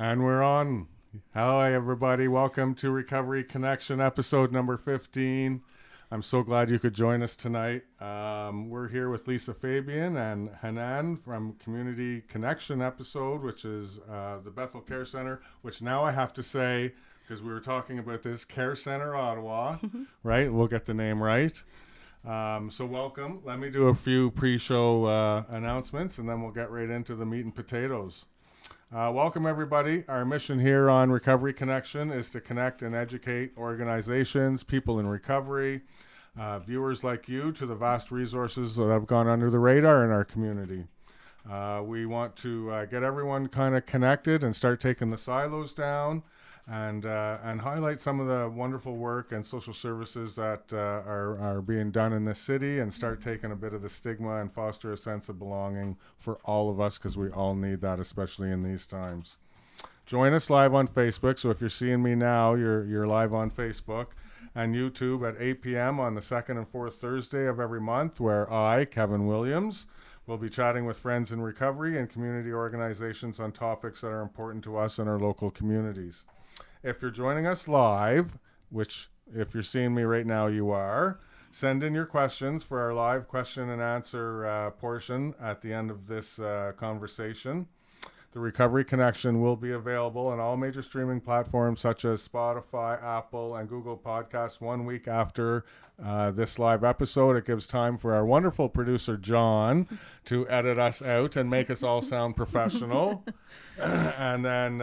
And we're on. Hi, everybody. Welcome to Recovery Connection, episode number 15. I'm so glad you could join us tonight. We're here with Lisa, Fabian, and Hanan from Community Connection episode, which is the Bethel Care Centre, which now I have to say, because we were talking about this, Care Centre Ottawa, right? We'll get the name right. So welcome. Let me do a few pre-show announcements, and then we'll get right into the meat and potatoes. Welcome, everybody. Our mission here on Recovery Connection is to connect and educate organizations, people in recovery, viewers like you, to the vast resources that have gone under the radar in our community. We want to get everyone kind of connected and start taking the silos down and highlight some of the wonderful work and social services that are being done in this city, and start taking a bit of the stigma and foster a sense of belonging for all of us, because we all need that, especially in these times. Join us live on Facebook. So if you're seeing me now, you're live on Facebook and YouTube at 8 p.m. on the second and fourth Thursday of every month, where I, Kevin Williams, will be chatting with friends in recovery and community organizations on topics that are important to us and our local communities. If you're joining us live, which if you're seeing me right now, you are, send in your questions for our live question and answer portion at the end of this conversation. The Recovery Connection will be available on all major streaming platforms such as Spotify, Apple, and Google Podcasts 1 week after this live episode. It gives time for our wonderful producer, John, to edit us out and make us all sound professional. And then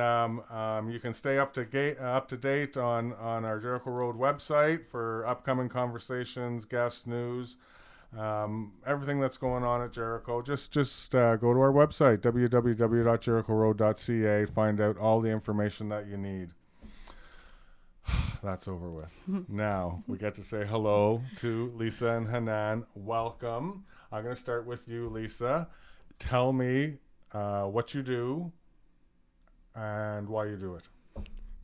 you can stay up to date on our Jericho Road website for upcoming conversations, guest news, everything that's going on at Jericho. Just go to our website, www.jerichoroad.ca, find out all the information that you need. That's over with. Now we get to say hello to Lisa and Hanan. Welcome. I'm going to start with you, Lisa. Tell me what you do and why you do it.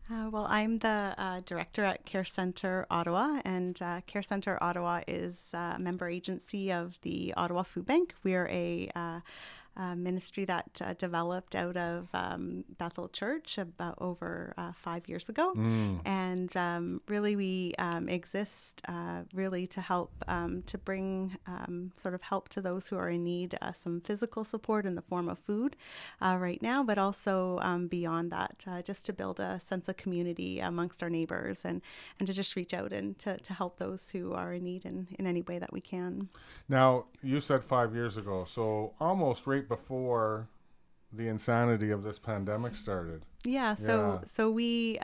Well, I'm the director at Care Centre Ottawa, and Care Centre Ottawa is a member agency of the Ottawa Food Bank. We're a ministry that developed out of Bethel Church about over 5 years ago. And really we exist really to help, to bring sort of help to those who are in need, some physical support in the form of food right now, but also beyond that, just to build a sense of community amongst our neighbors, and to just reach out and to help those who are in need in any way that we can. Now, you said 5 years ago, so almost right before the insanity of this pandemic started. Yeah, so we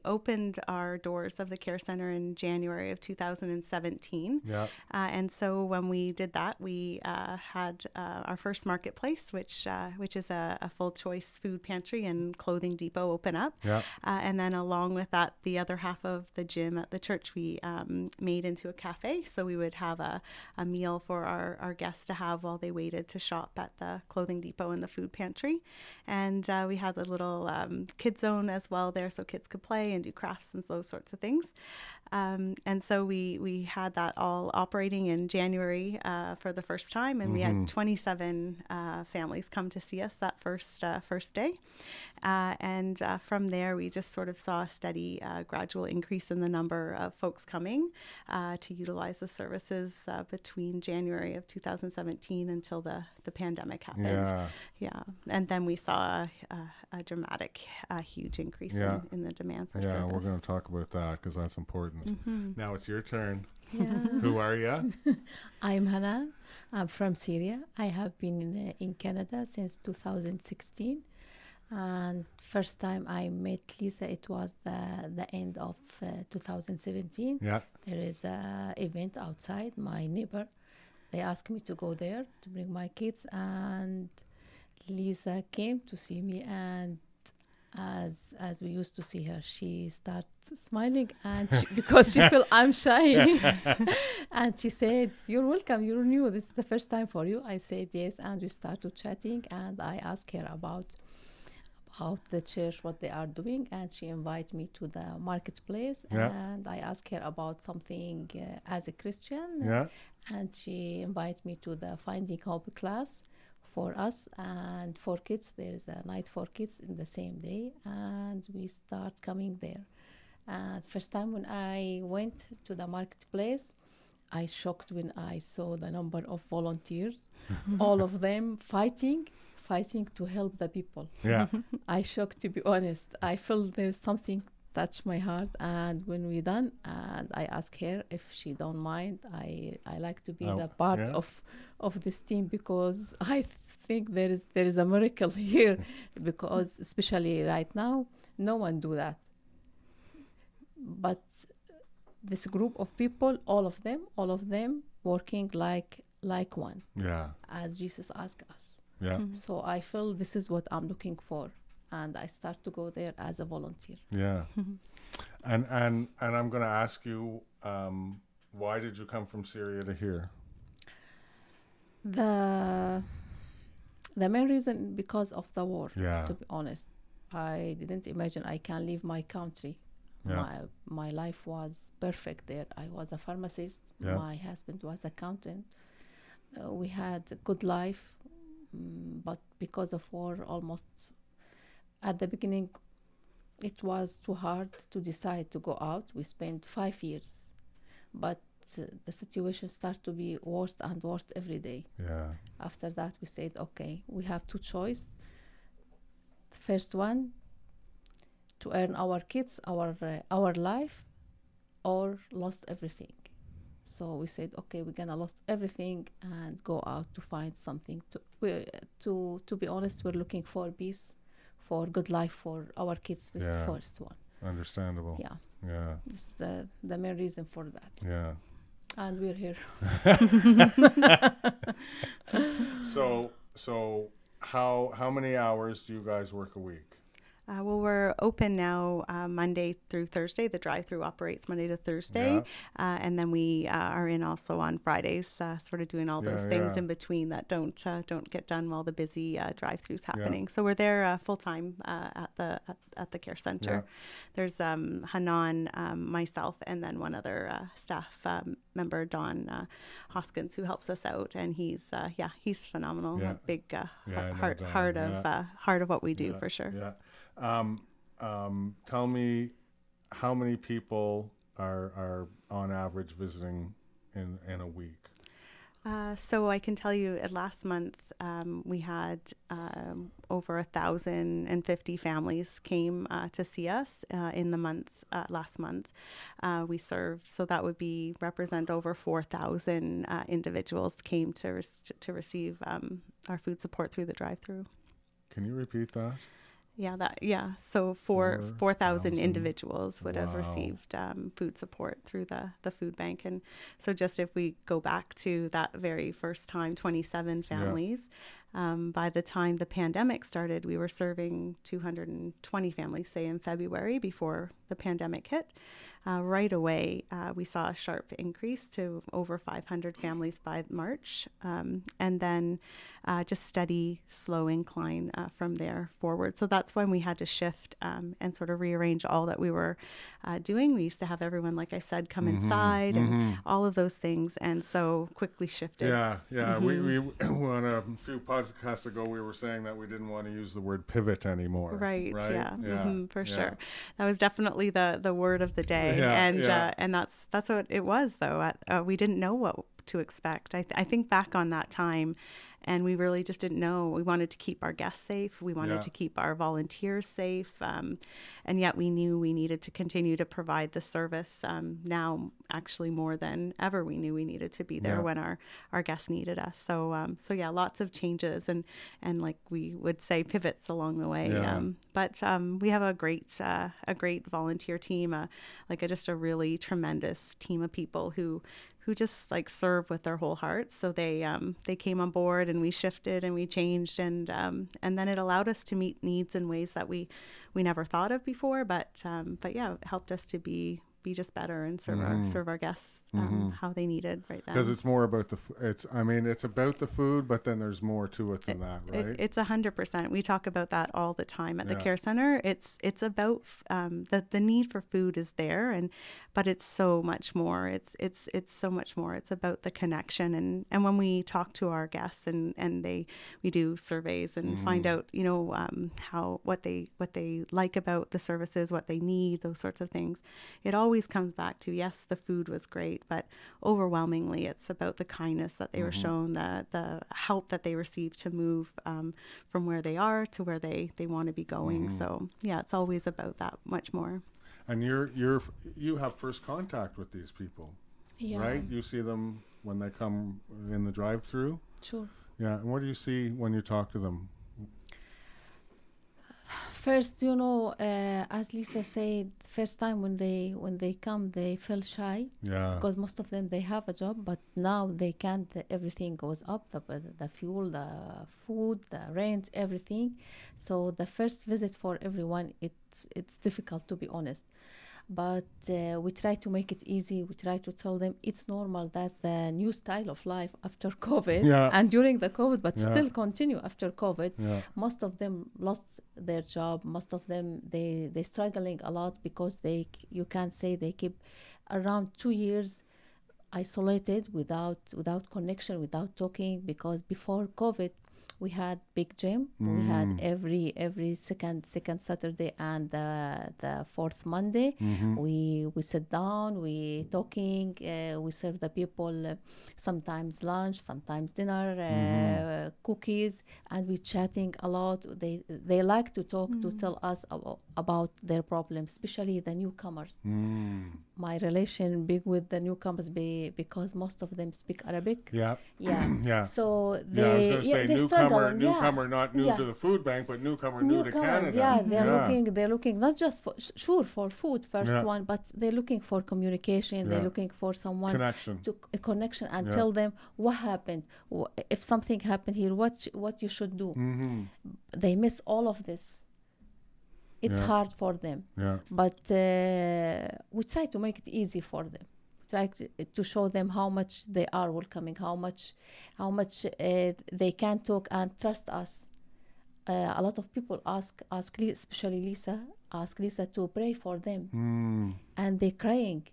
opened our doors of the Care Centre in January of 2017. Yeah. And so when we did that, we had our first marketplace, which is a full choice food pantry and clothing depot open up. Yeah. And then along with that, the other half of the gym at the church we made into a cafe. So we would have a meal for our guests to have while they waited to shop at the clothing depot and the food pantry. And we had a little kid zone as well there, so kids could play and do crafts and those sorts of things. And so we had that all operating in January for the first time, and we had 27 families come to see us that first day. And from there, we just sort of saw a steady, gradual increase in the number of folks coming to utilize the services between January of 2017 until the pandemic happened. Yeah. And then we saw a dramatic, huge increase in the demand for service. Yeah, we're going to talk about that because that's important. Now it's your turn. Yeah. Who are you? I'm Hanan. I'm from Syria. I have been in Canada since 2016. And first time I met Lisa, it was the end of 2017. Yeah. There is an event outside. My neighbor, they asked me to go there to bring my kids, and Lisa came to see me, and as we used to see her, she started smiling, and because she felt I'm shy. And she said, "You're welcome, you're new, this is the first time for you." I said yes, and we started chatting, and I asked her about the church, what they are doing, and she invited me to the marketplace. And I asked her about something as a Christian, and she invited me to the Finding Hope class for us, and for kids there's a night for kids in the same day, and we start coming there. And first time when I went to the marketplace, I shocked when I saw the number of volunteers, all of them fighting to help the people. Yeah. I shocked, to be honest. I felt there's something touch my heart, and when we done, and I asked her if she don't mind, I like to be the part yeah. of this team, because I think there is a miracle here, because especially right now no one do that, but this group of people, all of them working like one, Yeah. as Jesus asked us. Yeah. So I feel this is what I'm looking for, and I start to go there as a volunteer. Yeah. And I'm going to ask you, why did you come from Syria to here? The main reason, because of the war. Yeah. To be honest, I didn't imagine I can leave my country. Yeah. My life was perfect there. I was a pharmacist. Yeah. My husband was accountant. We had a good life, but because of war, almost at the beginning, it was too hard to decide to go out. We spent 5 years, but the situation started to be worse and worse every day. Yeah. After that, we said, okay, we have two choices. The first one, to earn our kids, our life, or lost everything. So we said, okay, we're gonna lost everything and go out to find something. To be honest, we're looking for peace, for good life for our kids. This Yeah. first one. Understandable. Yeah, Yeah. this is the main reason for that. Yeah. And we're here. So how many hours do you guys work a week? Well, we're open now Monday through Thursday. The drive-through operates Monday to Thursday. And then we are in also on Fridays, sort of doing all those things in between that don't get done while the busy drive-through's happening. So we're there full-time at the Care Centre. Yeah. There's Hanan, myself, and then one other staff member, Don Hoskins, who helps us out. And he's phenomenal. Yeah. A big I know heart Don, heart of what we do, Yeah. for sure. Yeah. Tell me how many people are on average visiting in a week? So I can tell you, last month we had over 1,050 families came to see us in the month. Last month we served, so that would represent over 4,000 individuals came to receive our food support through the drive-through. Can you repeat that? So 4,000 4,000 individuals would have Wow. received food support through the food bank. And so just if we go back to that very first time, 27 families, by the time the pandemic started, we were serving 220 families, say in February, before the pandemic hit. Right away, we saw a sharp increase to over 500 families by March, and then just steady, slow incline from there forward. So that's when we had to shift and sort of rearrange all that we were doing. We used to have everyone, like I said, come inside and all of those things, and so quickly shifted. Yeah. We on a few podcasts ago, we were saying that we didn't want to use the word pivot anymore. Right. Yeah. For Yeah. sure. That was definitely the word of the day. And that's what it was, though. We didn't know what to expect. I think back on that time, and we really just didn't know. We wanted to keep our guests safe. We wanted to keep our volunteers safe. And yet we knew we needed to continue to provide the service. Now, actually more than ever, we knew we needed to be there when our guests needed us. So lots of changes and like we would say, pivots along the way. But we have a great volunteer team, just a really tremendous team of people who just like serve with their whole hearts. So they came on board, and we shifted and we changed, and then it allowed us to meet needs in ways that we never thought of before. But it helped us to be be just better and serve our guests how they needed right then. Because it's more about it's about the food, but then there's more to it than that, right? It's 100%. We talk about that all the time at the Care Centre. It's about the need for food is there, but it's so much more. It's so much more. It's about the connection, and when we talk to our guests and we do surveys and find out what they like about the services, what they need, those sorts of things. It always comes back to, yes, the food was great, but overwhelmingly it's about the kindness that they were shown, the help that they received to move from where they are to where they want to be going. So yeah, it's always about that much more. And you have first contact with these people, right? You see them when they come in the drive-through? Sure. Yeah, and what do you see when you talk to them? First, as Lisa said, first time when they come, they feel shy. Yeah. Because most of them, they have a job, but now they can't. Everything goes up, the fuel, the food, the rent, everything. So the first visit for everyone, it's difficult, to be honest. But we try to make it easy. We try to tell them it's normal. That's the new style of life after COVID and during the COVID, but still continue after COVID. Yeah. Most of them lost their job. Most of them, they're struggling a lot because you can say they keep around 2 years isolated without connection, without talking, because before COVID, we had big gym. We had every second Saturday and the fourth Monday. We sit down, we talking, we serve the people sometimes lunch, sometimes dinner, cookies, and we chatting a lot. They like to talk, to tell us about their problems, especially the newcomers. My relation big with the newcomers because most of them speak Arabic. Yeah. So I was going to say newcomer, not new to the food bank, but newcomer new to Canada. Yeah, they're looking not just for food first one, but they're looking for communication. They're looking for someone a connection and tell them what happened. If something happened here, what you should do. They miss all of this. It's hard for them, but we try to make it easy for them. Try to show them how much they are welcoming, how much they can talk and trust us. A lot of people ask, especially Lisa, to pray for them, and they're crying.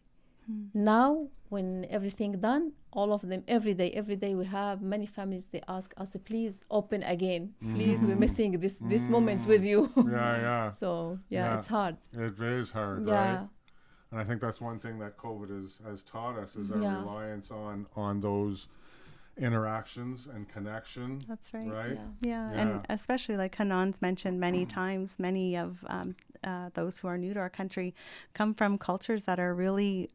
Now, when everything done, all of them every day we have many families. They ask us, please open again. Please, we're missing this moment with you. So it's hard. It is hard, right? And I think that's one thing that COVID has taught us is our reliance on those interactions and connection. That's right. Right? Yeah. And especially like Hanan's mentioned many times, many of those who are new to our country come from cultures that are really,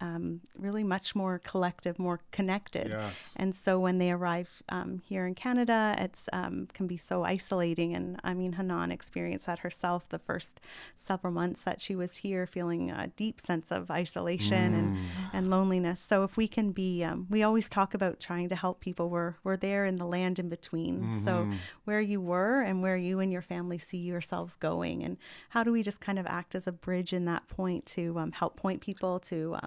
really much more collective, more connected. Yes. And so when they arrive here in Canada, it's can be so isolating. And I mean, Hanan experienced that herself the first several months that she was here, feeling a deep sense of isolation and loneliness. So if we can be, we always talk about trying to help people. We're there in the land in between. So where you were and where you and your family see yourselves going, and how do we just kind of act as a bridge in that point to help point people to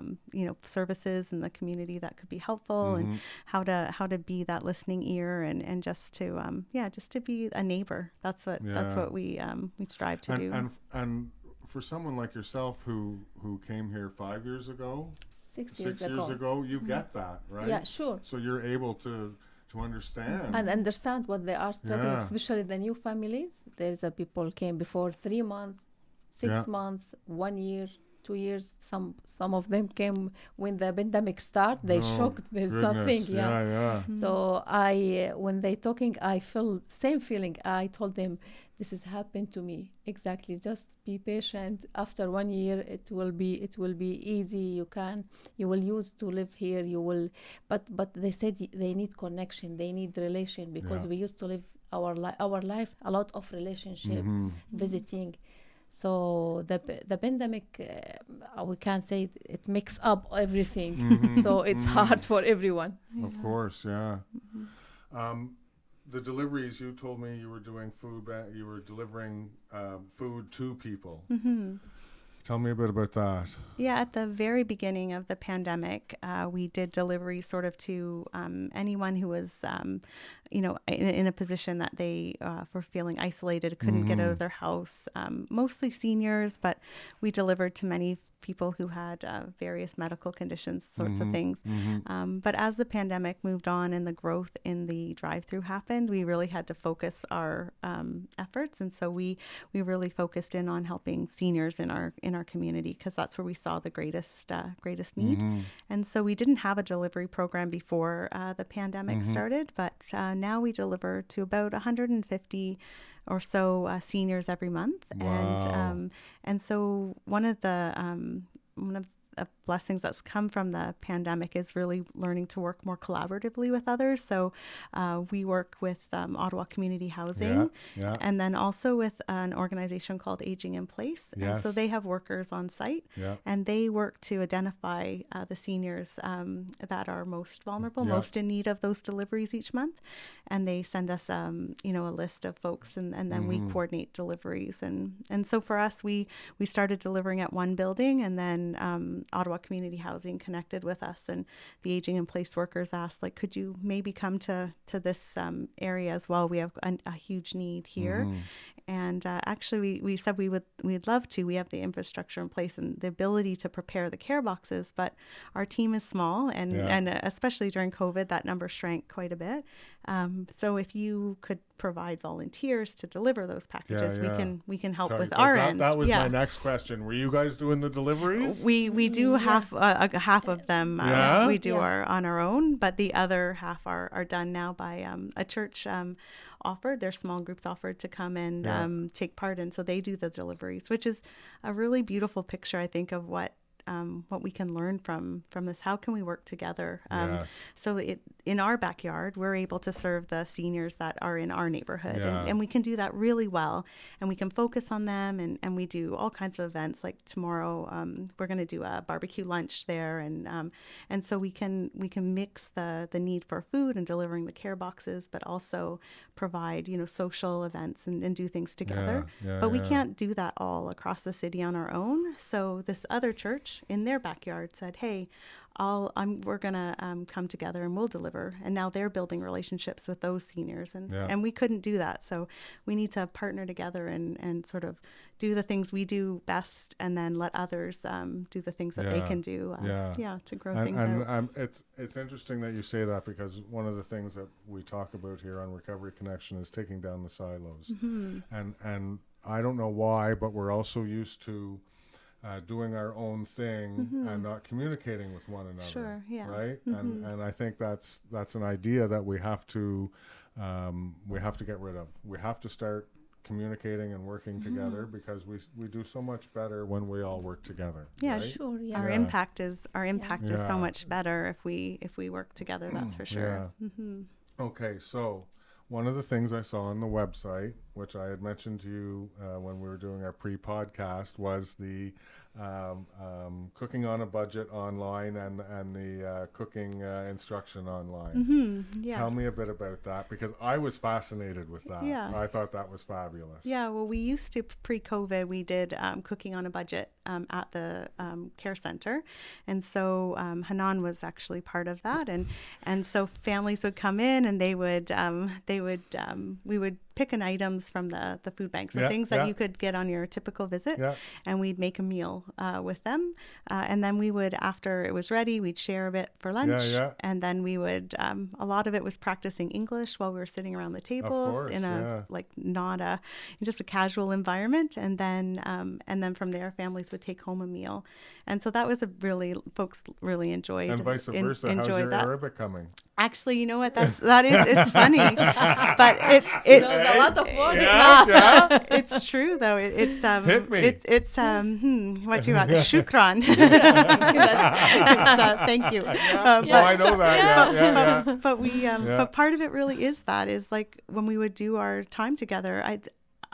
services in the community that could be helpful, and how to be that listening ear and just to be a neighbor. That's what we strive to do. And for someone like yourself who came here 5 years ago, 6 years ago, you get that, right? Yeah, sure. So you're able to understand and understand what they are struggling, especially the new families. There's people came before 3 months, 6 months, 1 year, 2 years. Some of them came when the pandemic started. They shocked. There's nothing. So when they talking, I feel same feeling. I told them, this has happened to me exactly. Just be patient. After 1 year, it will be easy. You will use to live here. You will, but they said they need connection. They need relation, because we used to live our life a lot of relationship, visiting. So the pandemic, we can say it mixes up everything. So it's hard for everyone. Of course, yeah. The deliveries, you told me you were doing food. You were delivering food to people. Tell me a bit about that. Yeah, at the very beginning of the pandemic, we did delivery sort of to anyone who was, in a position that they were feeling isolated, couldn't get out of their house, mostly seniors, but we delivered to many people who had various medical conditions, sorts of things. But as the pandemic moved on and the growth in the drive-through happened, we really had to focus our efforts. And so we really focused in on helping seniors in our community, because that's where we saw the greatest need. And so we didn't have a delivery program before the pandemic started, but now we deliver to about 150 or so seniors every month. Wow. And so one of the blessings that's come from the pandemic is really learning to work more collaboratively with others. So we work with Ottawa Community Housing, and then also with an organization called Aging in Place. Yes. And so they have workers on site, and they work to identify the seniors that are most vulnerable, most in need of those deliveries each month. And they send us, a list of folks, and then we coordinate deliveries. And so for us, we started delivering at one building, and then Ottawa Community Housing connected with us, and the Aging in Place workers asked, like, could you maybe come to this area as well? We have a huge need here. And actually, we said we'd love to. We have the infrastructure in place and the ability to prepare the care boxes, but our team is small, and especially during COVID, that number shrank quite a bit. So if you could provide volunteers to deliver those packages, we can help with our end. That was my next question. Were you guys doing the deliveries? We do half of them. We do on our own, but the other half are done now by a church. Their small groups offered to come and take part in, so they do the deliveries, which is a really beautiful picture, I think, of what we can learn from this. How can we work together? So in our backyard, we're able to serve the seniors that are in our neighborhood, and we can do that really well, and we can focus on them, and we do all kinds of events. Like tomorrow, we're going to do a barbecue lunch there, and so we can mix the need for food and delivering the care boxes, but also provide social events and do things together. But we can't do that all across the city on our own. So this other church in their backyard said, hey, we're gonna come together and we'll deliver. And now they're building relationships with those seniors, and we couldn't do that. So we need to partner together and sort of do the things we do best, and then let others do the things that they can do. To grow things out. It's interesting that you say that, because one of the things that we talk about here on Recovery Connection is taking down the silos, and I don't know why, but we're also used to doing our own thing and not communicating with one another. Right? And I think that's an idea that we have to get rid of. We have to start communicating and working together, because we do so much better when we all work together. Right? Our impact is so much better if we work together. That's for sure. Okay, so one of the things I saw on the website, which I had mentioned to you when we were doing our pre-podcast, was the cooking on a budget online and the cooking instruction online. Tell me a bit about that, because I was fascinated with that. I thought that was fabulous. Well, we used to, pre-COVID, we did cooking on a budget at the Care Centre, and so Hanan was actually part of that, and so families would come in, and we would pick an items from the food bank, so things that you could get on your typical visit, and we'd make a meal with them, and then we would, after it was ready, we'd share a bit for lunch, and then we would a lot of it was practicing English while we were sitting around the tables in a just a casual environment, and then from there families would take home a meal, and so that was folks really enjoyed. And vice versa. How's your Arabic coming? Actually, you know what? It's funny, but it's a lot of work. It's true though. It's hit me. It's what you got? Shukran. Thank you. I know that. But part of it really is like when we would do our time together.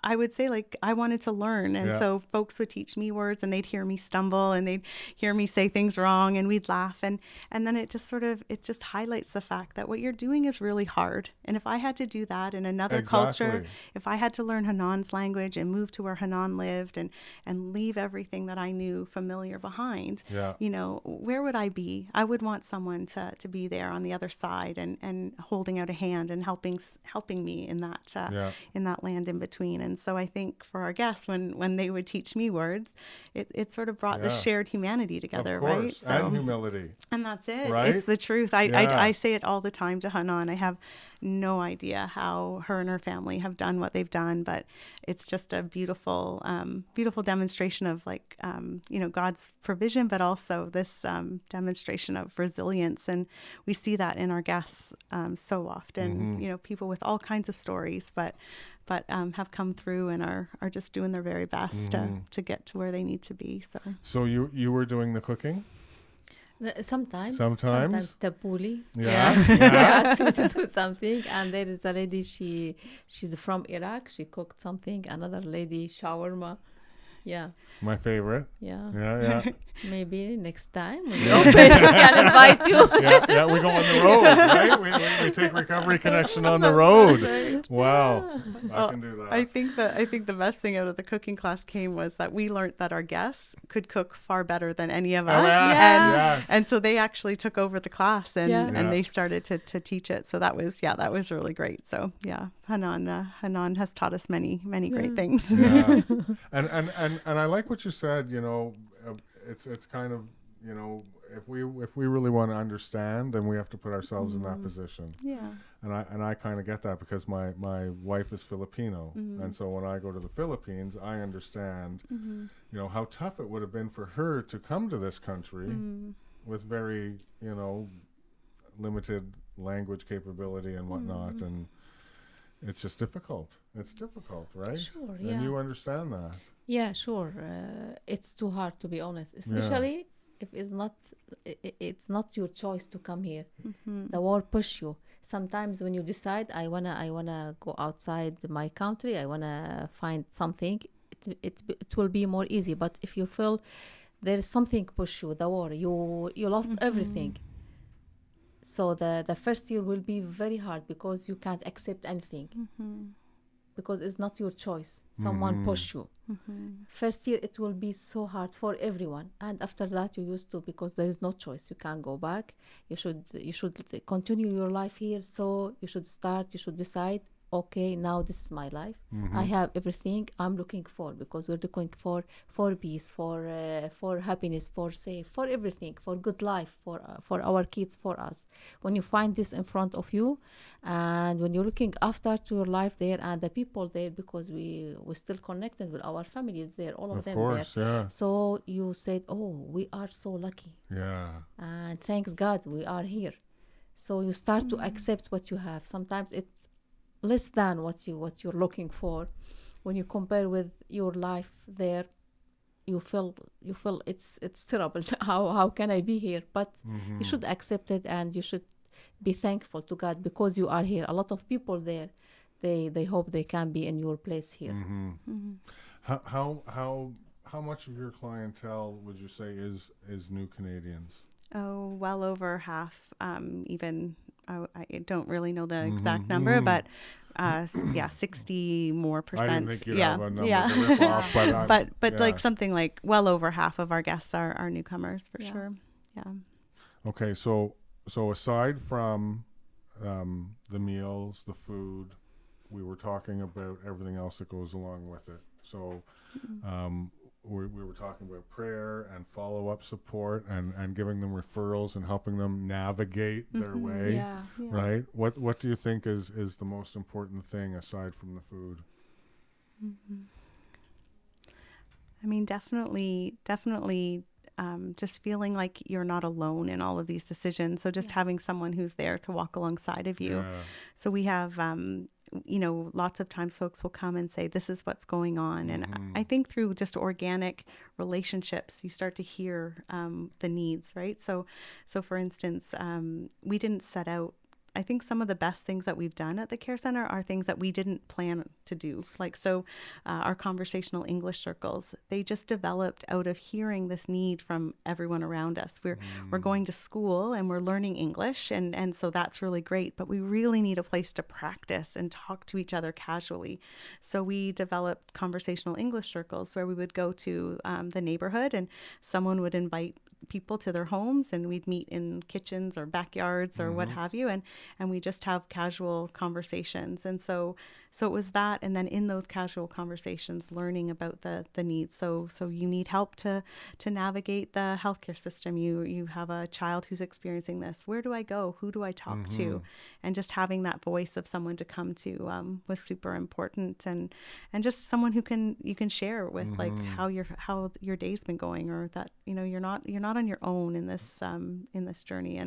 I would say, like, I wanted to learn. And Yeah. so folks would teach me words and they'd hear me stumble and they'd hear me say things wrong and we'd laugh. And then it just highlights the fact that what you're doing is really hard. And if I had to do that in another culture, Exactly. if I had to learn Hanan's language and move to where Hanan lived and leave everything that I knew familiar behind, Yeah. you know, where would I be? I would want someone to be there on the other side and holding out a hand and helping me in that land in between. And so I think for our guests, when they would teach me words, it sort of brought this shared humanity together, Of course. right? So, And humility. and that's it. Right? It's the truth. Yeah. I say it all the time to Hanan. I have no idea how her and her family have done what they've done, but it's just a beautiful, beautiful demonstration of, like, you know, God's provision, but also this demonstration of resilience. And we see that in our guests so often, you know, people with all kinds of stories, but have come through and are just doing their very best to get to where they need to be. So you were doing the cooking? Sometimes tabbouleh. Yeah. We asked me to do something, and there is a lady, she's from Iraq, she cooked something. Another lady, shawarma. Yeah. My favorite. Yeah. Yeah. Maybe next time when we open, we can invite you. Yeah, we go on the road, right? We take Recovery Connection on the road. Right. Wow. I can do that. I think the best thing out of the cooking class was that we learned that our guests could cook far better than any of us. Yeah. And so they actually took over the class and Yeah. they started to teach it. So that was really great. So Hanan has taught us many great things. Yeah. And I like what you said, you know, it's kind of, you know, if we really want to understand, then we have to put ourselves in that position. Yeah. And I kind of get that because my wife is Filipino. And so when I go to the Philippines, I understand, you know, how tough it would have been for her to come to this country with very, you know, limited language capability and whatnot. And it's just difficult. It's difficult, right? Sure, And yeah. you understand that. Yeah, sure. It's too hard, to be honest, especially if it's not your choice to come here. The war push you. Sometimes when you decide, I wanna go outside my country, I wanna find something, it will be more easy. But if you feel there is something push you, the war, you lost everything. So the first year will be very hard because you can't accept anything. Because it's not your choice. Someone pushed you. First year, it will be so hard for everyone. And after that, you used to, because there is no choice. You can't go back. You should continue your life here. So you should decide, okay, now this is my life. I have everything I'm looking for, because we're looking for peace, for happiness, for safe, for everything, for good life, for our kids, for us. When you find this in front of you, and when you're looking after to your life there and the people there, because we're still connected with our families there, all of them course, there. yeah. So you said, oh, we are so lucky. Yeah. And thanks God we are here. So you start to accept what you have. Sometimes it's less than what you're looking for. When you compare with your life there, you feel it's terrible. How can I be here? But you should accept it, and you should be thankful to God because you are here. A lot of people there, they hope they can be in your place here. How much of your clientele would you say is new Canadians? Oh, well over half. Even I don't really know the exact number, but 60 more percent. I didn't think you'd yeah, have a number yeah. to rip off, but like something like well over half of our guests are newcomers for sure. Yeah. Okay, so aside from the meals, the food, we were talking about everything else that goes along with it. So we were talking about prayer and follow-up support and giving them referrals and helping them navigate their way. Yeah. Right? What do you think is the most important thing aside from the food? I mean, definitely just feeling like you're not alone in all of these decisions. So just having someone who's there to walk alongside of you. Yeah. So we have, lots of times folks will come and say, this is what's going on. And I think through just organic relationships, you start to hear the needs, right? So for instance, we didn't set out I think some of the best things that we've done at the Care Centre are things that we didn't plan to do. Like, so our conversational English circles, they just developed out of hearing this need from everyone around us. We're going to school and we're learning English, and so that's really great, but we really need a place to practice and talk to each other casually. So we developed conversational English circles where we would go to the neighborhood, and someone would invite people to their homes, and we'd meet in kitchens or backyards or what have you, and we just have casual conversations. And so it was that, and then in those casual conversations, learning about the needs. So you need help to navigate the healthcare system. You have a child who's experiencing this. Where do I go? Who do I talk to? And just having that voice of someone to come to was super important, and just someone who you can share with, like how your day's been going, or that you're not on your own in this journey.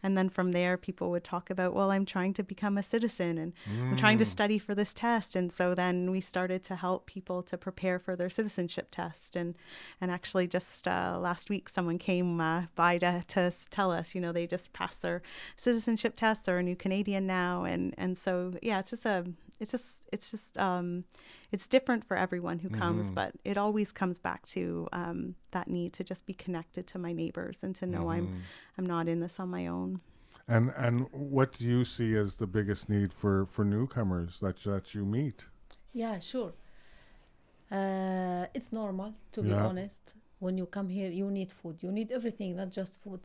And then from there, people would talk about, well, I'm trying to become a citizen, and I'm trying to study for this test. And so then we started to help people to prepare for their citizenship test. And actually just last week, someone came by to tell us, they just passed their citizenship test. They're a new Canadian now. And so, yeah, it's different for everyone who comes, but it always comes back to that need to just be connected to my neighbors and to know I'm not in this on my own. And what do you see as the biggest need for newcomers that you meet? Yeah, sure. It's normal, to be honest. When you come here, you need food. You need everything, not just food.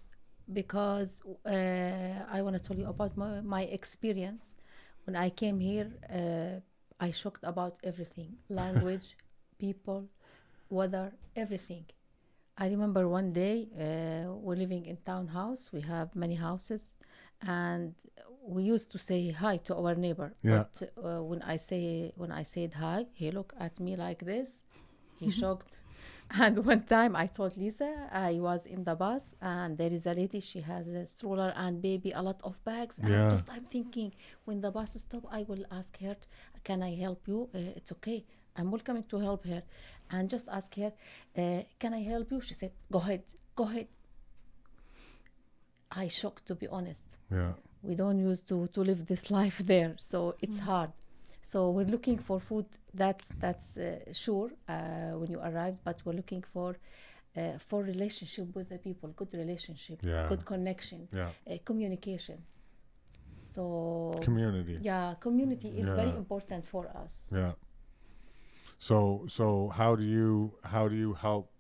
Because I want to tell you about my experience. When I came here, I shocked about everything. Language, people, weather, everything. I remember one day, we're living in townhouse. We have many houses. And we used to say hi to our neighbor. Yeah. But when I said hi, he looked at me like this. He shocked. And one time I told Lisa, I was in the bus, and there is a lady, she has a stroller and baby, a lot of bags. Yeah. And I'm thinking, when the bus stops, I will ask her, can I help you? It's okay. I'm welcoming to help her. And just ask her, can I help you? She said, go ahead. I shocked, to be honest. Yeah. We don't used to live this life there, so it's hard. So we're looking for food. That's sure when you arrive, but we're looking for relationship with the people, good relationship, good connection, communication. So community. Yeah, community is very important for us. Yeah. So how do you help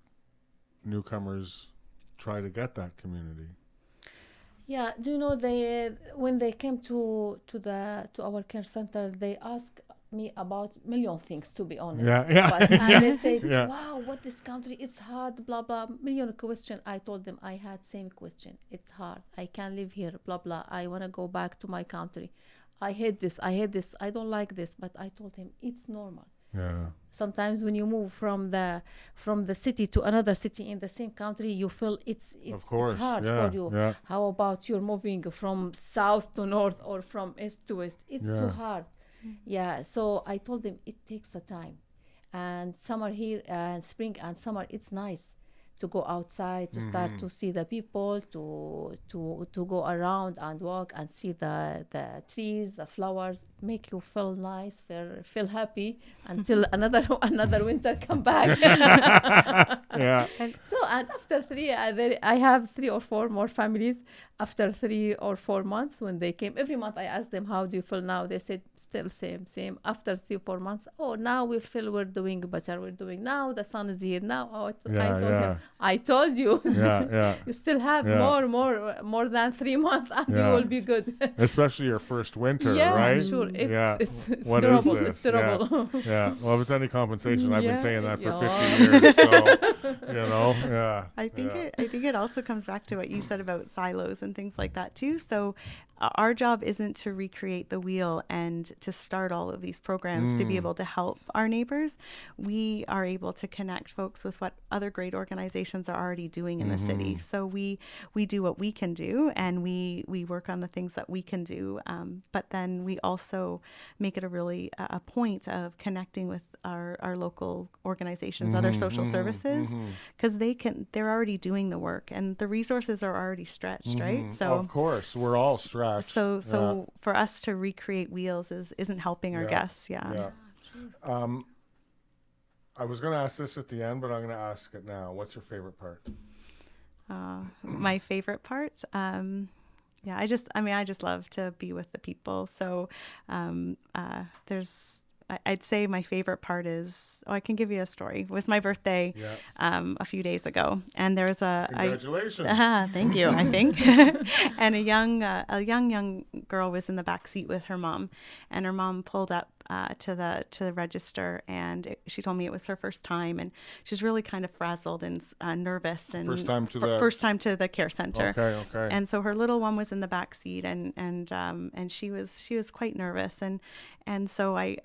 newcomers try to get that community? Yeah, do you know, when they came to our care center, they asked me about million things, to be honest. Yeah. But they said, wow, what this country, it's hard, blah blah, million question. I told them I had same question. It's hard. I can't live here, blah blah. I want to go back to my country. I hate this. I don't like this. But I told him it's normal. Yeah. Sometimes when you move from the city to another city in the same country, you feel it's hard for you. Yeah. How about you're moving from south to north or from east to west? It's too hard. Yeah. So I told them it takes a time, and summer here and spring and summer, it's nice to go outside, to start to see the people, to go around and walk and see the trees, the flowers, make you feel nice, feel happy until another winter come back. Yeah. And after I have 3 or 4 more families. After 3 or 4 months, when they came, every month I asked them, how do you feel now? They said, still same. After 3 or 4 months, now we feel we're doing better. We're doing now. The sun is here now. I told you. Yeah. You still have more than 3 months, and you will be good. Especially your first winter, yeah, right? Sure. It's what terrible. is this? It's terrible. Yeah. Well, if it's any compensation, I've been saying that for 50 years. So, I think it also comes back to what you said about silos and things like that too. So our job isn't to recreate the wheel and to start all of these programs to be able to help our neighbors. We are able to connect folks with what other great organizations are already doing in the city. So we do what we can do, and we work on the things that we can do. But then we also make it a point of connecting with our local organizations, other social services, because they're already doing the work, and the resources are already stretched, right? right? So of course, we're all stretched. So for us to recreate wheels isn't helping our guests. Yeah. I was going to ask this at the end, but I'm going to ask it now. What's your favorite part? My favorite part, I just love to be with the people. So I'd say my favorite part is, I can give you a story. It was my birthday a few days ago, and there was Congratulations. Thank you, I think. And a young girl was in the back seat with her mom, and her mom pulled up to the register, and she told me it was her first time, and she's really kind of frazzled and nervous, and first time to the Care Centre. Okay. And so her little one was in the back seat, and she was quite nervous, and so I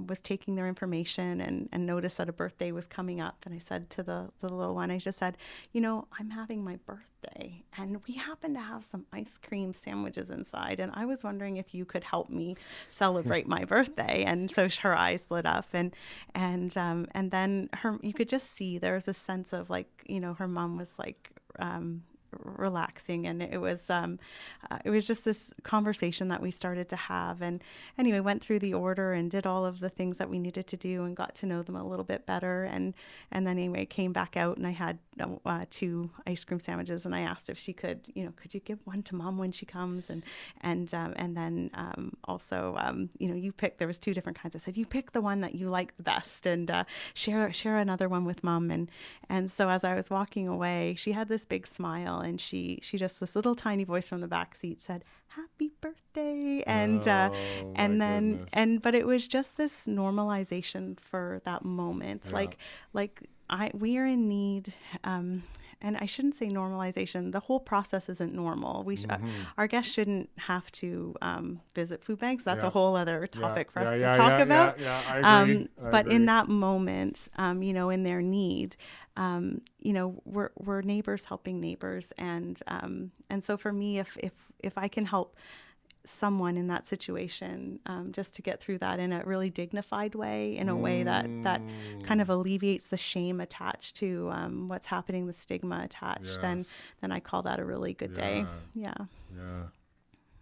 was taking their information and noticed that a birthday was coming up, and I said to the little one, I just said, I'm having my birthday, and we happen to have some ice cream sandwiches inside, and I was wondering if you could help me celebrate my birthday. And so her eyes lit up, and then you could just see there was a sense of her mom was relaxing, and it was just this conversation that we started to have. And anyway, went through the order and did all of the things that we needed to do and got to know them a little bit better, and then anyway came back out, and I had 2 ice cream sandwiches, and I asked if she could you give one to mom when she comes, and then also you pick, there was 2 different kinds. I said, you pick the one that you like the best, and share another one with mom. And so as I was walking away, she had this big smile, and she just, this little tiny voice from the back seat said, happy birthday. But it was just this normalization for that moment. We are in need, and I shouldn't say normalization. The whole process isn't normal. Our guests shouldn't have to visit food banks. That's a whole other topic for us to talk about. I agree. But in that moment, in their need, we're neighbors helping neighbors, and so for me, if I can help someone in that situation, just to get through that in a really dignified way, in a way that kind of alleviates the shame attached to what's happening, the stigma attached, then I call that a really good day. Yeah.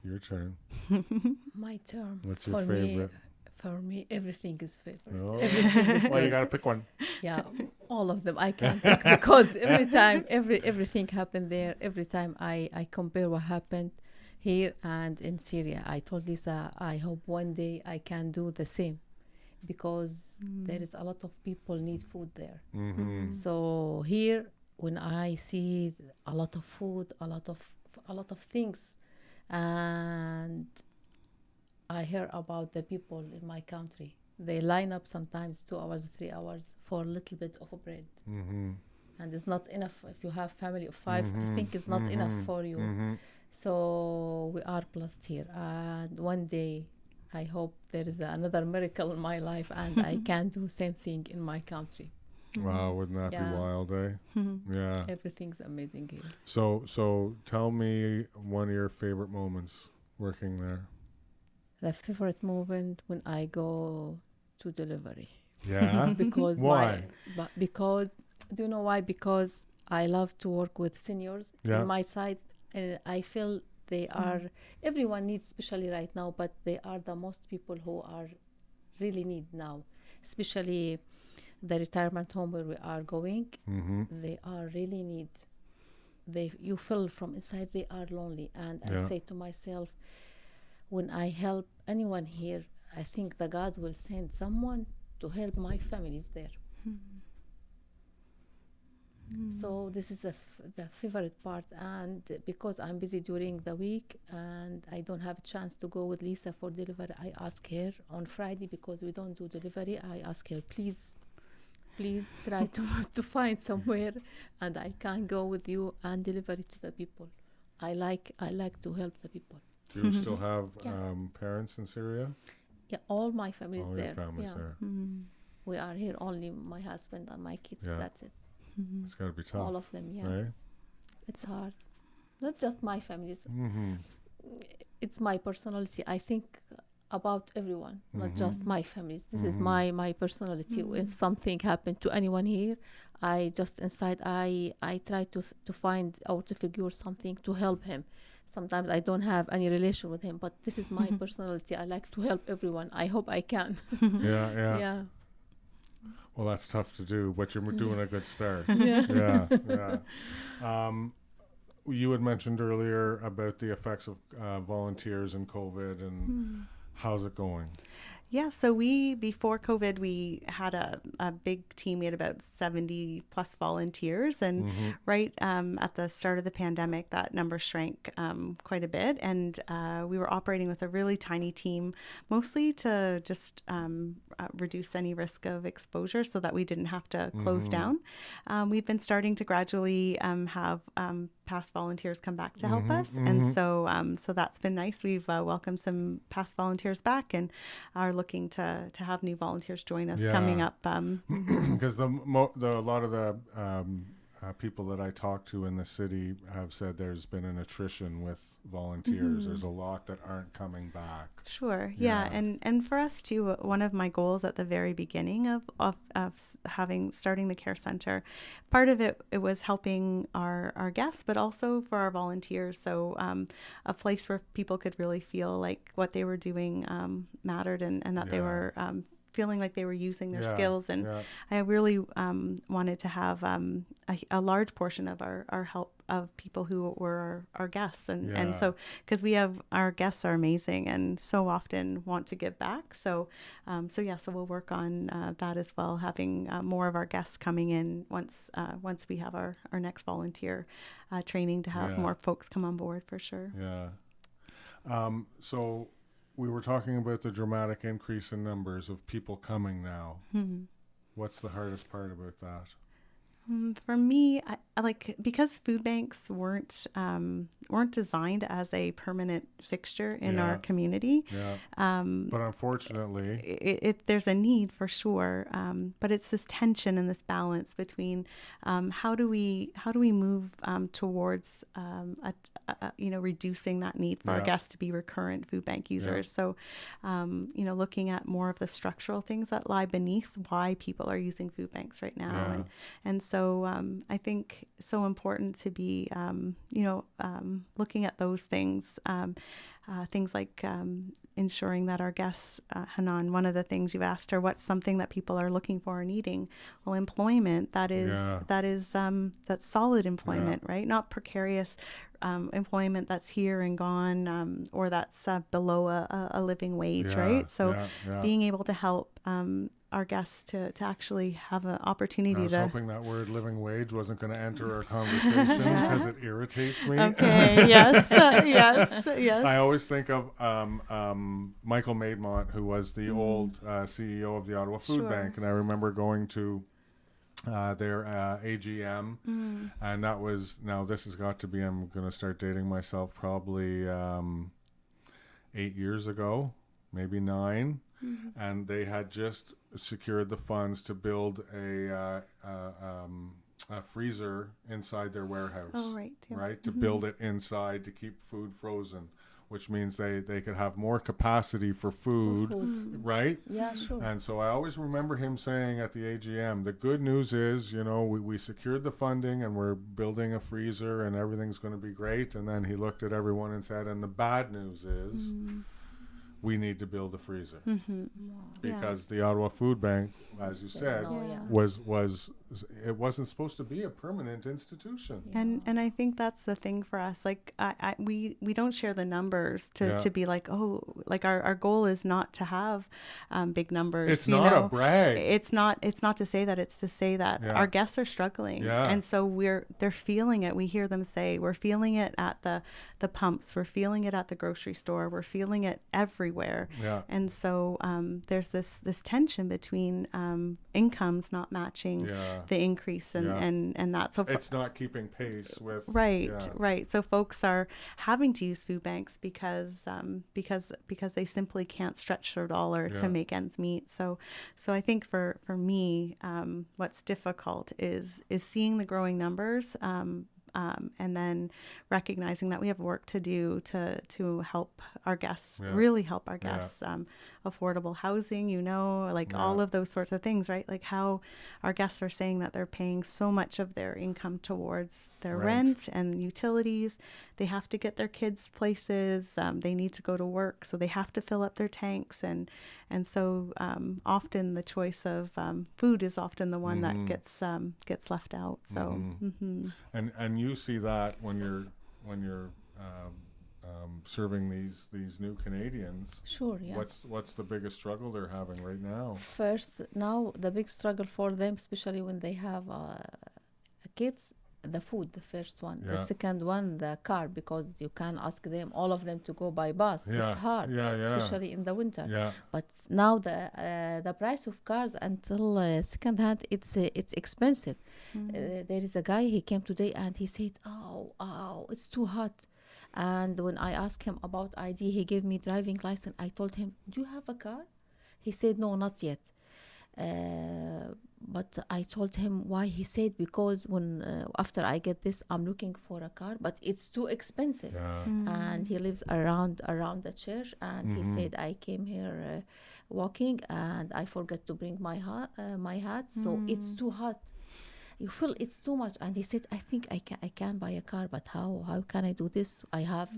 Your turn. My turn. What's your favorite? For me, everything is favorite. Oh. Everything is Well, you got to pick one. Yeah, all of them I can pick, because every time everything happened there. Every time I compare what happened here and in Syria. I told Lisa, I hope one day I can do the same, because there is a lot of people need food there. So here, when I see a lot of food, a lot of things, and I hear about the people in my country, they line up sometimes 2 hours, 3 hours for a little bit of bread. And it's not enough. If you have family of 5, I think it's not enough for you. So we are blessed here, and one day I hope there is another miracle in my life, and I can do same thing in my country. Wow, wouldn't that be wild, eh? Yeah. Everything's amazing here. So tell me one of your favorite moments working there. The favorite moment when I go to delivery. Yeah. Because why? Because do you know why? Because I love to work with seniors in my side. I feel they are, everyone needs, especially right now, but they are the most people who are really need now, especially the retirement home where we are going. They are really need. You feel from inside they are lonely, and I say to myself, when I help anyone here, I think the God will send someone to help my families there. So this is the favorite part, and because I'm busy during the week and I don't have a chance to go with Lisa for delivery, I ask her on Friday, because we don't do delivery, I ask her, please try to find somewhere and I can go with you and deliver it to the people. I like to help the people. Do you still have parents in Syria? Yeah, all my family is there. All your family's there. We are here, only my husband and my kids, that's it. It's got to be tough. All of them, right? It's hard. Not just my families. It's my personality. I think about everyone, not just my families. This is my personality. If something happened to anyone here, I just inside, I try to find or to figure something to help him, Sometimes I don't have any relation with him, but this is my personality. I like to help everyone. I hope I can. Yeah. Yeah. Well, that's tough to do, but you're doing a good start. Yeah. Yeah. You had mentioned earlier about the effects of volunteers and COVID, and how's it going? Yeah, so before COVID, we had a big team. We had about 70 plus volunteers. And right at the start of the pandemic, that number shrank quite a bit. And we were operating with a really tiny team, mostly to just reduce any risk of exposure so that we didn't have to close down. We've been starting to gradually have past volunteers come back to help us. And so that's been nice. We've welcomed some past volunteers back and are looking to have new volunteers join us coming up. Because a lot of the people that I talk to in the city have said there's been an attrition with volunteers. There's a lot that aren't coming back. Sure. Yeah. And for us too, one of my goals at the very beginning of starting the care center, part of it was helping our guests, but also for our volunteers. So a place where people could really feel like what they were doing mattered and that they were feeling like they were using their skills. And I really wanted to have a large portion of our help of people who were our guests. And so, because our guests are amazing and so often want to give back. So we'll work on that as well, having more of our guests coming in once we have our next volunteer training to have more folks come on board for sure. Yeah. So we were talking about the dramatic increase in numbers of people coming now. What's the hardest part about that? For me, because food banks weren't designed as a permanent fixture in our community. But unfortunately, there's a need for sure. But it's this tension and this balance between how do we move towards reducing that need for our guests to be recurrent food bank users. So looking at more of the structural things that lie beneath why people are using food banks right now, and so I think so important to be, looking at those things, things like ensuring that our guests, Hanan, one of the things you've asked her, what's something that people are looking for or needing? Well, employment, that's solid employment, right? Not precarious employment that's here and gone, or that's below a living wage, right? So being able to help our guests to actually have an opportunity to... I was hoping that word living wage wasn't going to enter our conversation because it irritates me. Okay, yes. I always think of Michael Maidmont, who was the old CEO of the Ottawa Food Bank, and I remember going to their AGM, and that was, now this has got to be, I'm going to start dating myself, probably 8 years ago, maybe 9. And they had just secured the funds to build a freezer inside their warehouse. Oh, right. Yeah. Right? To build it inside to keep food frozen, which means they could have more capacity for food, right? Yeah, sure. And so I always remember him saying at the AGM, the good news is, we secured the funding and we're building a freezer and everything's going to be great. And then he looked at everyone and said, and the bad news is... we need to build a freezer because the Ottawa Food Bank, as you said, it wasn't supposed to be a permanent institution. And I think that's the thing for us. Like we don't share the numbers to be like, our goal is not to have big numbers. It's not a brag. It's not to say that. It's to say that our guests are struggling, and so they're feeling it. We hear them say, we're feeling it at the pumps, we're feeling it at the grocery store, we're feeling it everywhere. And so there's this tension between incomes not matching the increase and that. So it's not keeping pace with right. So folks are having to use food banks because they simply can't stretch their dollar to make ends meet. So I think for me, what's difficult is seeing the growing numbers. And then recognizing that we have work to do to help our guests, really help our guests affordable housing, like all of those sorts of things, right? Like how our guests are saying that they're paying so much of their income towards their rent and utilities. They have to get their kids places. They need to go to work, so they have to fill up their tanks. And so often the choice of food is often the one that gets left out. So and you see that when you're serving these new Canadians. Sure, yeah. What's the biggest struggle they're having right now? First, now the big struggle for them, especially when they have kids, the food, the first one. Yeah. The second one, the car, because you can't ask them, all of them, to go by bus. Yeah. It's hard, especially in the winter. Yeah. But now the price of cars until second hand, it's expensive. There is a guy, he came today and he said, oh, it's too hot. And when I asked him about ID, he gave me driving license. I told him, do you have a car? He said, no, not yet. But I told him why. He said, because when after I get this, I'm looking for a car, but it's too expensive. Yeah. And he lives around the church. And he said, I came here walking and I forgot to bring my hat. So it's too hot. You feel it's too much. And he said, I think I can buy a car, but how can I do this? I have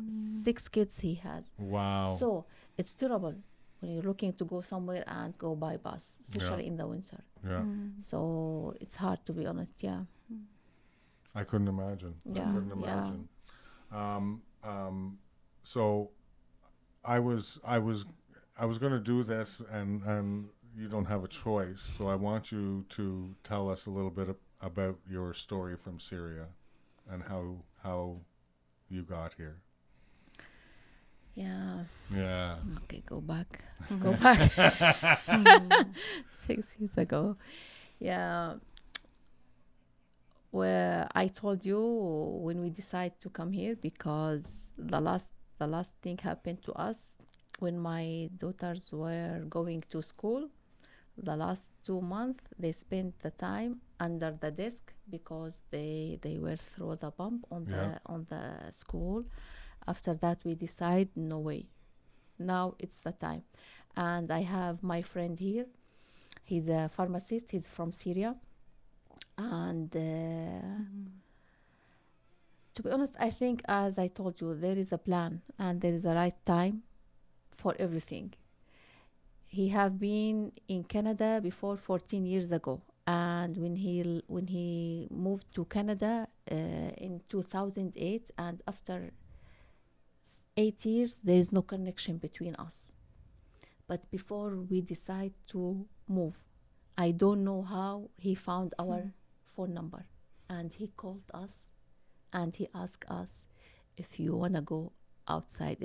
6 kids he has. Wow. So it's terrible when you're looking to go somewhere and go by bus, especially in the winter. Yeah. So it's hard, to be honest. Yeah. I couldn't imagine. Yeah. I couldn't imagine. So I was going to do this, and you don't have a choice. So I want you to tell us a little bit about your story from Syria and how you got here. Yeah. Yeah. Okay, go back. Go back. 6 years ago. Yeah. Well, I told you when we decided to come here, because the last thing happened to us when my daughters were going to school. The last 2 months, they spent the time under the desk because they were through the bomb on the school. After that, we decide, no way. Now it's the time. And I have my friend here. He's a pharmacist. He's from Syria. And to be honest, I think, as I told you, there is a plan and there is a right time for everything. He have been in Canada before 14 years ago. And when he moved to Canada in 2008, and after 8 years, there is no connection between us. But before we decide to move, I don't know how he found our phone number. And he called us and he asked us if you want to go outside,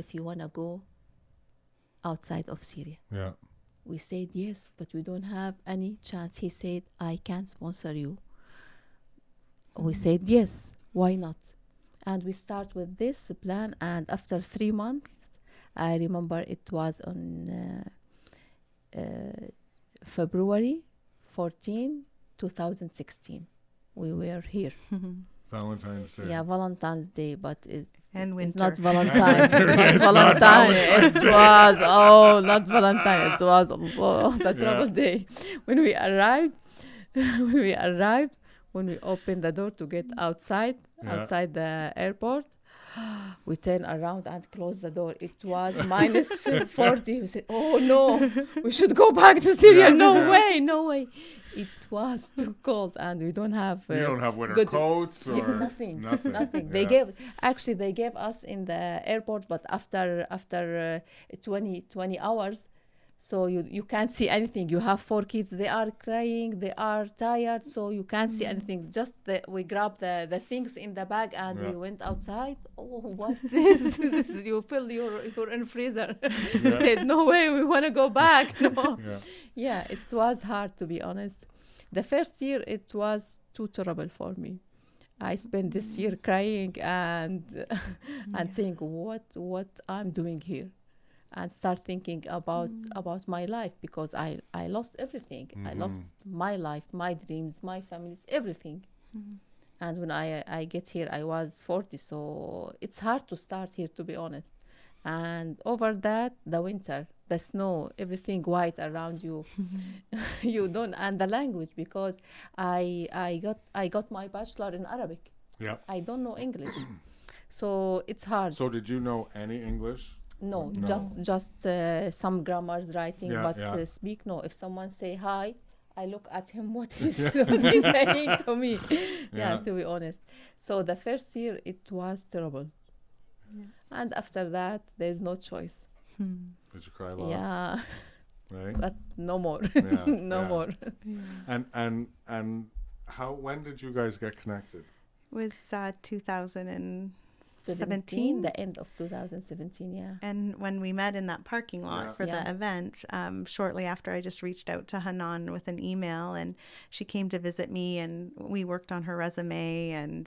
of Syria. Yeah. We said yes, but we don't have any chance. He said, I can sponsor you. We said yes, why not? And we start with this plan, and after 3 months, I remember it was on February 14, 2016. We were here. Valentine's Day. Yeah, Valentine's Day, but it's winter. not Valentine. It's not Valentine. It was, not Valentine. It was the trouble day. When we arrived, when we opened the door to get outside the airport, we turned around and closed the door. It was minus 40. We said, oh no, we should go back to Syria. No way. It was too cold, and we don't have. You don't have winter coats or nothing. Yeah. They gave us in the airport, but after 20 hours, so you can't see anything. You have 4 kids. They are crying. They are tired, so you can't see anything. Just we grabbed the things in the bag and we went outside. Oh, what this? You feel you're in freezer. We said, no way, we want to go back. No. Yeah, it was hard, to be honest. The first year, it was too terrible for me. I spent this year crying and saying, what I'm doing here, and start thinking about my life, because I lost everything. I lost my life, my dreams, my families, everything. And when I get here, I was 40, so it's hard to start here, to be honest. And over that, the winter, the snow, everything white around you. You don't, and the language, because I got my bachelor in Arabic. Yeah. I don't know English, so it's hard. So did you know any English? No, No. just some grammars, writing, Yeah, but yeah. speak no. If someone say hi, I look at him, what he's saying to me. Yeah. To be honest. So the first year it was terrible, and after that there's no choice. Did you cry lots? Yeah, Right. but no more, Yeah, no yeah. more. And how? When did you guys get connected? It was 2017. 17, the end of 2017. Yeah. And when we met in that parking lot Yeah. for the Yeah. event, shortly after, I just reached out to Hanan with an email, and she came to visit me, and we worked on her resume and,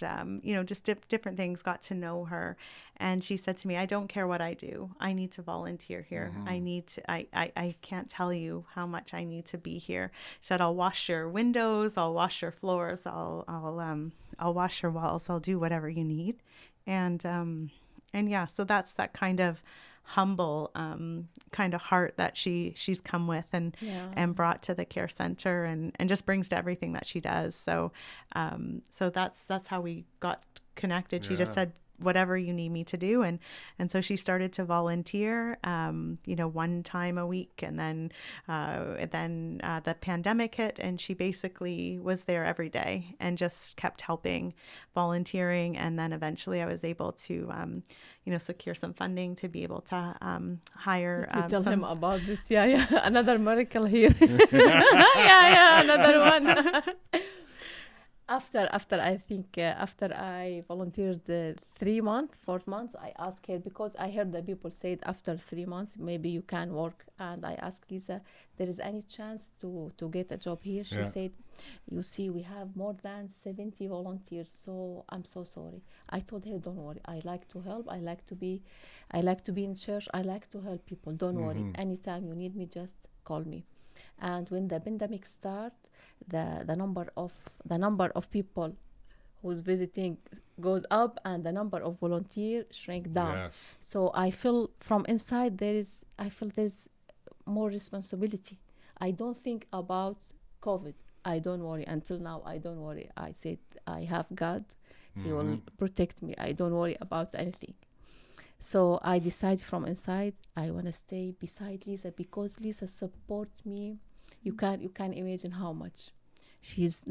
just different things, got to know her. And she said to me, I don't care what I do. I need to volunteer here. I can't tell you how much I need to be here. She said, I'll wash your windows, I'll wash your floors, I'll wash your walls, I'll do whatever you need. And yeah, so that's that kind of humble kind of heart that she's come with and brought to the care center and just brings to everything that she does. So that's how we got connected. She just said, whatever you need me to do, and so she started to volunteer one time a week, and then the pandemic hit, and she basically was there every day and just kept helping, volunteering. And then eventually I was able to secure some funding to be able to hire Tell him about this. Another miracle here. Another one. After I volunteered 3 months, 4 months, I asked her, because I heard that people said after 3 months maybe you can work, and I asked Lisa, there is any chance to get a job here? She said, you see, we have more than 70 volunteers, so I'm so sorry. I told her, don't worry, I like to help, I like to be in church, I like to help people, don't worry, anytime you need me, just call me. And when the pandemic started, the number of people who's visiting goes up, and the number of volunteers shrink down. Yes. So I feel from inside there's more responsibility. I don't think about COVID. I don't worry. Until now, I don't worry. I said, I have God. He will protect me. I don't worry about anything. So I decided from inside, I want to stay beside Lisa, because Lisa supports me. You can imagine how much. She's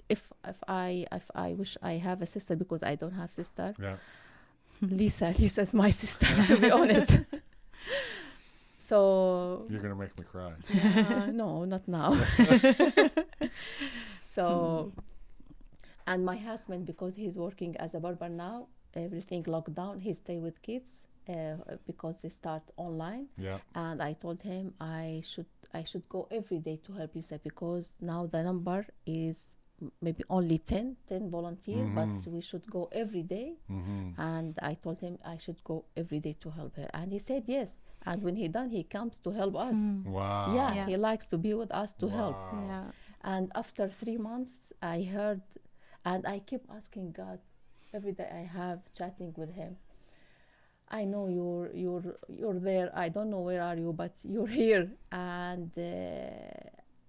if I wish I have a sister, because I don't have sister. Yeah. Lisa's my sister, to be honest. So You're gonna make me cry. no, not now. So, and my husband, because he's working as a barber now, everything locked down, he stay with kids because they start online. Yeah. And I told him I should go every day to help Lisa, because now the number is maybe only 10 volunteers, but we should go every day. And I told him I should go every day to help her, and he said yes. And when he done, he comes to help us. Wow. Yeah, he likes to be with us to help. Yeah. And after 3 months, I heard, and I keep asking God every day. I have chatting with him. I know you're there. I don't know where are you, but you're here, and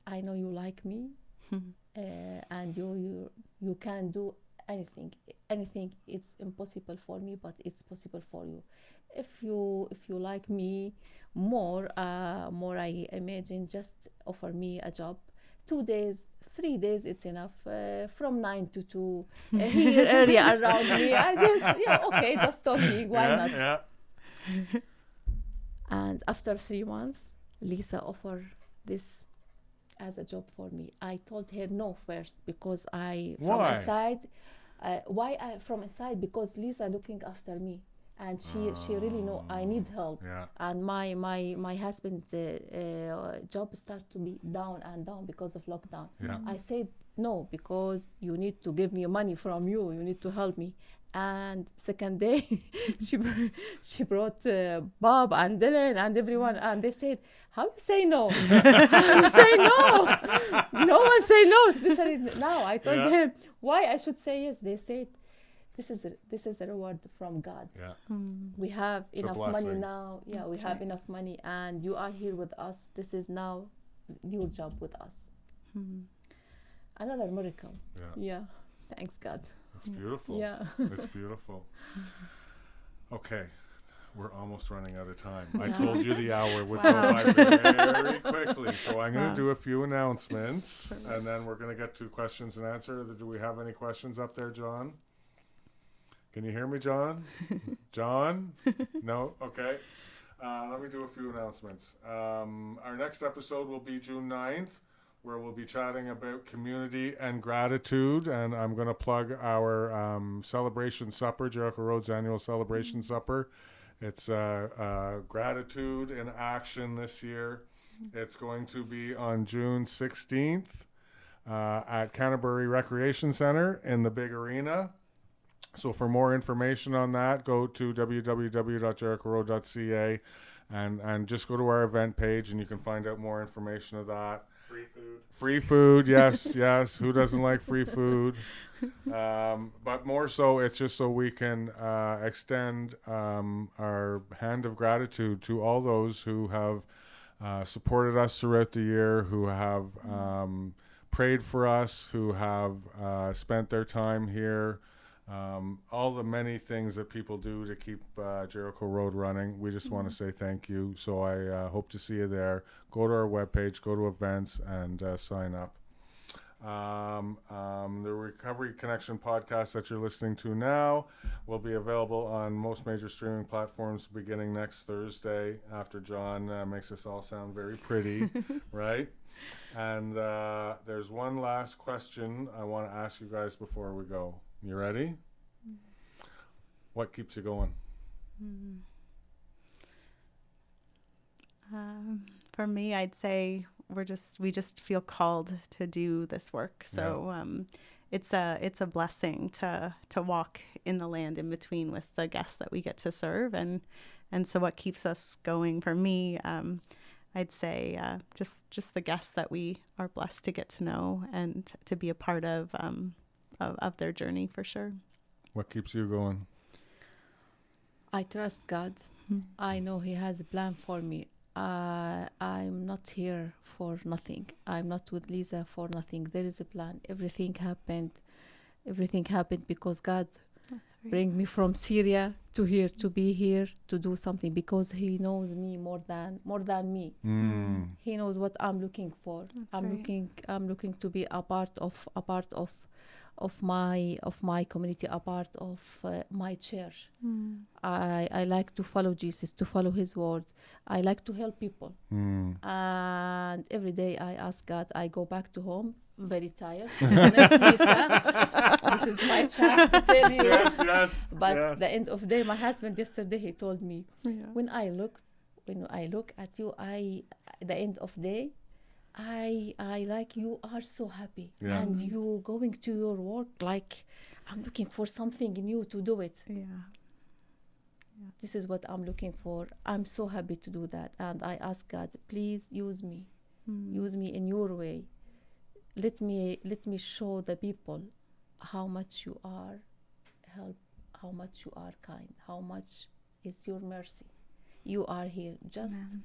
I know you like me, and you can do anything. Anything, it's impossible for me, but it's possible for you. If you like me more, I imagine, just offer me a job. 2 days, 3 days, it's enough. From 9 to 2, here area around me. I just, okay, just talking. Why not? Yeah. And after 3 months, Lisa offered this as a job for me. I told her no first, because from inside, from inside, because Lisa looking after me. And she really know I need help. Yeah. And my husband job started to be down and down because of lockdown. Yeah. I said no, because you need to give me money from you. You need to help me. And second day, she brought Bob and Dylan and everyone, and they said, "How you say no? How you say no? No one say no, especially now." I told him why I should say yes. They said, this is the reward from God. Yeah. We have It's a enough money blessing. now. Yeah, we That's have right. enough money, and you are here with us. This is now your job with us. Another miracle. Yeah. Yeah, thanks God. It's beautiful. Yeah. It's beautiful. Okay. We're almost running out of time. I Yeah. told you the hour would Wow. go by very quickly. So I'm going Wow. to do a few announcements, and then we're going to get to questions and answer. Do we have any questions up there, John? Can you hear me, John? John? No? Okay. Let me do a few announcements. Our next episode will be June 9th, where we'll be chatting about community and gratitude. And I'm going to plug our celebration supper, Jericho Road's annual celebration supper. It's gratitude in action this year. It's going to be on June 16th at Canterbury Recreation Centre in the big arena. So for more information on that, go to www.jerichoroad.ca and just go to our event page and you can find out more information of that. Free food. Free food, yes, yes. Who doesn't like free food? But more so, it's just so we can extend our hand of gratitude to all those who have supported us throughout the year, who have prayed for us, who have spent their time here. All the many things that people do to keep Jericho Road running. We just want to say thank you. So I hope to see you there. Go to our webpage, go to events, and sign up. The Recovery Connection podcast that you're listening to now will be available on most major streaming platforms beginning next Thursday after John makes us all sound very pretty, right? And there's one last question I want to ask you guys before we go. You ready? What keeps you going? For me, I'd say we just feel called to do this work. So it's a blessing to walk in the land in between with the guests that we get to serve, and so what keeps us going for me, I'd say just the guests that we are blessed to get to know and to be a part of their journey for sure. What keeps you going? I trust God. I know He has a plan for me. I'm not here for nothing. I'm not with Lisa for nothing. There is a plan. Everything happened because God bring me from Syria to here, to be here, to do something, because He knows me more than me. He knows what I'm looking for. I'm looking to be a part of my community, a part of my church. I like to follow Jesus, to follow His word. I like to help people. And every day I ask God, I go back to home very tired. Honest, Lisa, this is my chance to tell you. Yes. But yes. the end of the day, my husband yesterday, he told me, Yeah. when I look at you, the end of the day, I like you are so happy, Yeah. and you going to your work like I'm looking for something new to do it. Yeah. This is what I'm looking for. I'm so happy to do that, and I ask God, please use me in your way. Let me show the people how much you are help, how much you are kind, how much is your mercy. You are here just Amen.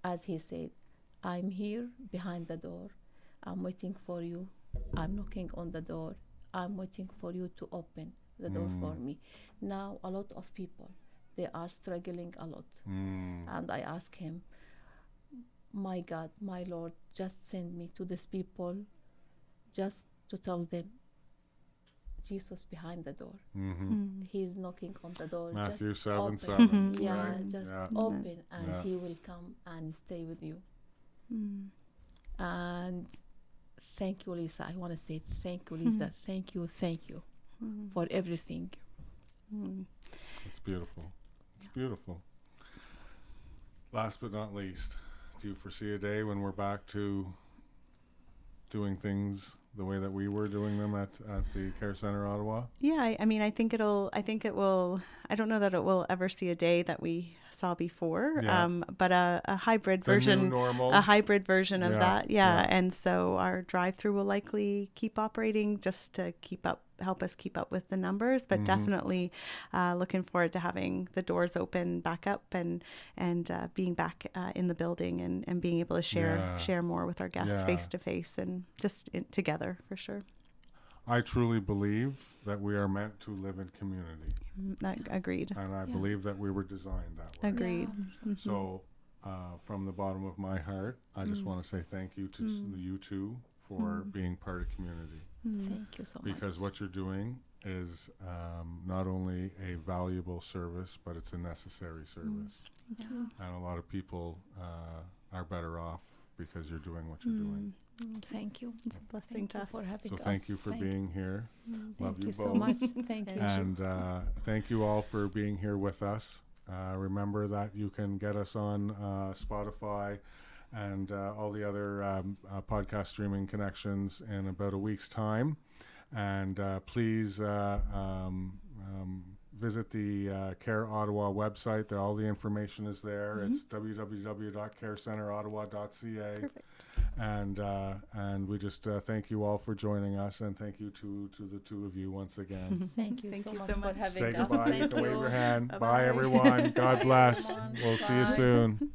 as He said, I'm here behind the door. I'm waiting for you. I'm knocking on the door. I'm waiting for you to open the door for me. Now, a lot of people, they are struggling a lot. And I ask Him, my God, my Lord, just send me to these people just to tell them Jesus behind the door. He's knocking on the door. Matthew just 7:7. open. Yeah, right? just Yeah. open, and Yeah. He will come and stay with you. And thank you, Lisa. I want to say thank you, Lisa. Thank you for everything. It's beautiful. It's beautiful. Last but not least, do you foresee a day when we're back to doing things the way that we were doing them at the Care Centre Ottawa? Yeah, I mean, I think it will, I don't know that it will ever see a day that we saw before, Yeah. but a hybrid The new version, normal. a hybrid version of Yeah, that. yeah. Yeah. And so our drive-through will likely keep operating just to keep up help us keep up with the numbers, but definitely looking forward to having the doors open back up and being back in the building and being able to share more with our guests face to face and just together for sure. I truly believe that we are meant to live in community. Agreed. And I believe that we were designed that way. Agreed. Yeah. So from the bottom of my heart, I just want to say thank you to you two for being part of community. Thank you so much. Because what you're doing is not only a valuable service, but it's a necessary service. Yeah. And a lot of people are better off because you're doing what you're doing. Thank you. It's a blessing to us. For having So us. thank you for being here. Love Thank you you so both. much. Thank you. And thank you all for being here with us. Remember that you can get us on Spotify and all the other podcast streaming connections in about a week's time. And please visit the Care Ottawa website. There, all the information is there. It's www.carecenterottawa.ca. Perfect. And we just thank you all for joining us, and thank you to the two of you once again. Thank you Thank so you much so for much. having Say us. goodbye. You Thank can wave you. your hand. Bye-bye. Bye, everyone. God Bye, bless. everyone. We'll see you Bye. soon.